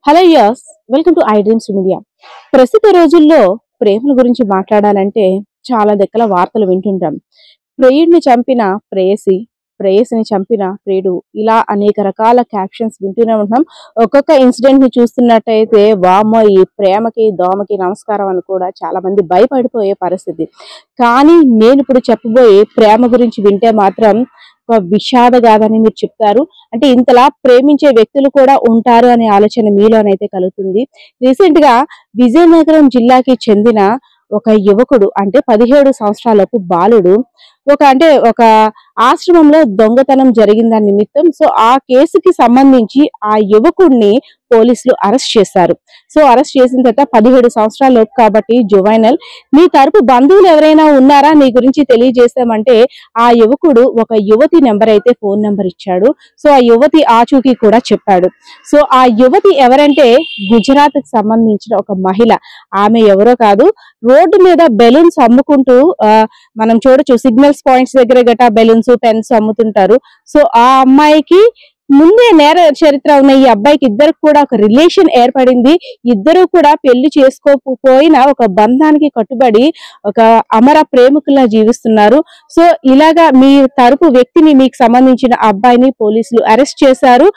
Hello yes, welcome to I dreams Media. ప్రస్తుత రోజుల్లో ప్రేమల గురించి మాట్లాడాలంటే చాలా దగ్గర వార్తలు వింటుంటాం. ప్రియుడిని చంపిన ప్రేయసి, ప్రేయసిని చంపిన ప్రియుడు, ఇలా అనేక రకాల క్యాప్షన్స్ వింటూనే ఉంటాం. ఒక్కొక్క ఇన్సిడెంట్ ని చూస్తున్నట్టయితే వామ్మో ఈ ప్రేమకి దోమకి నమస్కారం అని కూడా చాలా మంది భయపడిపోయే పరిస్థితి. కానీ నేను ఇప్పుడు చెప్పబోయే ప్రేమ గురించి వింటే మాత్రం ఒక విషాద గాథని మీరు చెప్తారు. అంటే ఇంతలా ప్రేమించే వ్యక్తులు కూడా ఉంటారు అనే ఆలోచన మీలోనైతే కలుగుతుంది. రీసెంట్ గా విజయనగరం జిల్లాకి చెందిన ఒక యువకుడు, అంటే 17 సంవత్సరాలకు బాలుడు ఒక ఆశ్రమంలో దొంగతనం జరిగిందని నిమిత్తం ఆ కేసుకి సంబంధించి ఆ యువకుడిని పోలీసులు అరెస్ట్ చేశారు. అరెస్ట్ చేసిన తర్వాత 17 సంవత్సరాల లోపు కాబట్టి జువైనల్. నీ తరపు బంధువులు ఎవరైనా ఉన్నారా నీ గురించి తెలియజేశామంటే ఆ యువకుడు ఒక యువతి నెంబర్ అయితే ఫోన్ నెంబర్ ఇచ్చాడు. ఆ యువతి ఆచూకీ కూడా చెప్పాడు. ఆ యువతి ఎవరంటే గుజరాత్ కి సంబంధించిన ఒక మహిళ. ఆమె ఎవరో కాదు, రోడ్డు మీద బెలూన్స్ అమ్ముకుంటూ మనం చూడొచ్చు, సిగ్నల్స్ పాయింట్స్ దగ్గర గట్టా బెలూన్స్ పెన్స్ అమ్ముతుంటారు. ఆ అమ్మాయికి ముందే నేర చరిత్ర ఉన్న ఈ అబ్బాయికి ఇద్దరికి కూడా ఒక రిలేషన్ ఏర్పడింది. ఇద్దరు కూడా పెళ్లి చేసుకోకపోయినా ఒక బంధానికి కట్టుబడి ఒక అమర ప్రేమికులా జీవిస్తున్నారు. ఇలాగా మీ తరపు వ్యక్తిని, మీకు సంబంధించిన అబ్బాయిని పోలీసులు అరెస్ట్ చేశారు.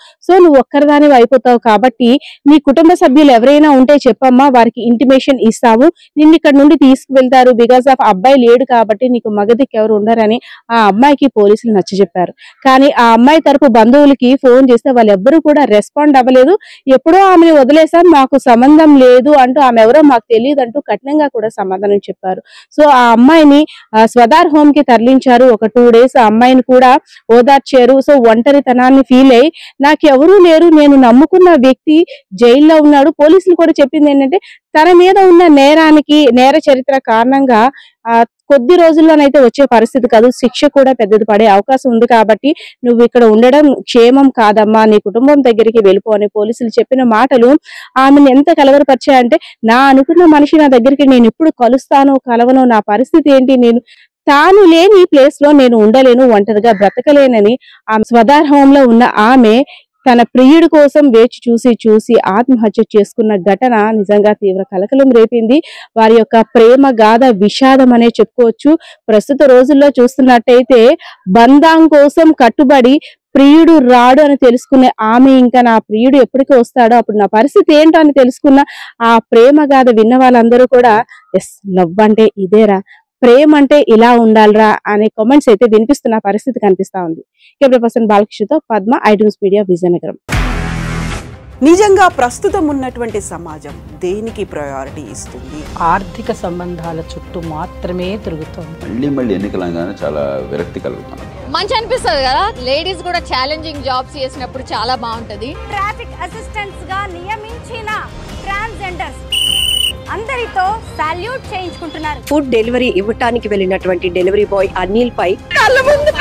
నువ్వు ఒక్కరిదానివి అయిపోతావు కాబట్టి నీ కుటుంబ సభ్యులు ఎవరైనా ఉంటే చెప్పమ్మా, వారికి ఇంటిమేషన్ ఇస్తాము, నిన్ను ఇక్కడ నుండి తీసుకువెళ్తారు. బికాస్ ఆఫ్ అబ్బాయి లేడు కాబట్టి నీకు మగదికి ఎవరు ఉండరని ఆ అమ్మాయికి పోలీసులు నచ్చజెప్పారు. కానీ ఆ అమ్మాయి తరపు బంధువులకి ఫోన్ చేస్తే వాళ్ళెవ్వరూ కూడా రెస్పాండ్ అవ్వలేదు. ఎప్పుడో ఆమెను వదిలేసాం, మాకు సంబంధం లేదు అంటూ, ఆమె ఎవరో మాకు తెలియదు అంటూ కఠినంగా కూడా సమాధానం చెప్పారు. ఆ అమ్మాయిని స్వదార్ హోమ్ కి తరలించారు. ఒక 2 days ఆ అమ్మాయిని కూడా ఓదార్చారు. ఒంటరితనాన్ని ఫీల్ అయ్యి నాకు ఎవరూ లేరు, నేను నమ్ముకున్న వ్యక్తి జైల్లో ఉన్నాడు. పోలీసులు కూడా చెప్పింది ఏంటంటే తన మీద ఉన్న నేర చరిత్ర కారణంగా కొద్ది రోజుల్లోనైతే వచ్చే పరిస్థితి కాదు, శిక్ష కూడా పెద్దది పడే అవకాశం ఉంది. కాబట్టి నువ్వు ఇక్కడ ఉండడం క్షేమం కాదమ్మా, నీ కుటుంబం దగ్గరికి వెళ్ళిపో అని పోలీసులు చెప్పిన మాటలు ఆమెను ఎంత కలవరపరిచాయంటే, నా అనుకున్న మనిషి నా దగ్గరికి నేను ఎప్పుడు కలుస్తాను కలవను, నా పరిస్థితి ఏంటి, తాను లేని ప్లేస్ లో నేను ఉండలేను, ఒంటరిగా బ్రతకలేనని ఆమె స్వదార్ హోమ్ లో ఉన్న ఆమె తన ప్రియుడి కోసం వేచి చూసి ఆత్మహత్య చేసుకున్న ఘటన నిజంగా తీవ్ర కలకలం రేపింది. వారి యొక్క ప్రేమ గాథ విషాదం అనే చెప్పుకోవచ్చు. ప్రస్తుత రోజుల్లో చూస్తున్నట్టయితే బంధం కోసం కట్టుబడి ప్రియుడు రాడు అని తెలుసుకునే ఆమె, ఇంకా నా ప్రియుడు ఎప్పటికీ వస్తాడో అప్పుడు నా పరిస్థితి ఏంటో అని తెలుసుకున్న ఆ ప్రేమ గాథ విన్న వాళ్ళందరూ కూడా ఎస్, లవ్ అంటే ఇదేరా, ప్రేమ అంటే ఇలా ఉండాలిరా అనే కామెంట్స్ అయితే వినిపిస్తున్న పరిస్థితి కనిపిస్తా ఉంది. కెమెరా పర్సన్ బాలకృష్ణతో Padma, I dreams media, Vizianagaram. నిజంగా ప్రస్తుతం ఉన్నటువంటి సమాజం దేనికి ప్రయారిటీ ఇస్తుంది? ఆర్థిక సంబంధాల చుట్టూ మాత్రమే తిరుగుతుంది. మళ్ళీ ఎన్నికలంగానే చాలా విరక్తి కలుగుతుంది. మంచి అనిపిస్తుంది కదా, లేడీస్ కూడా ఛాలెంజింగ్ జాబ్స్ చేసినప్పుడు చాలా బాగుంటది. ట్రాఫిక్ అసిస్టెంట్స్ గా నియమించిన ట్రాన్స్జెండర్స్ అందరితో సాల్యూట్ చేయించుకుంటున్నారు. ఫుడ్ డెలివరీ ఇవ్వటానికి వెళ్ళినటువంటి డెలివరీ బాయ్ అనిల్ పై కళ్ళ ముందు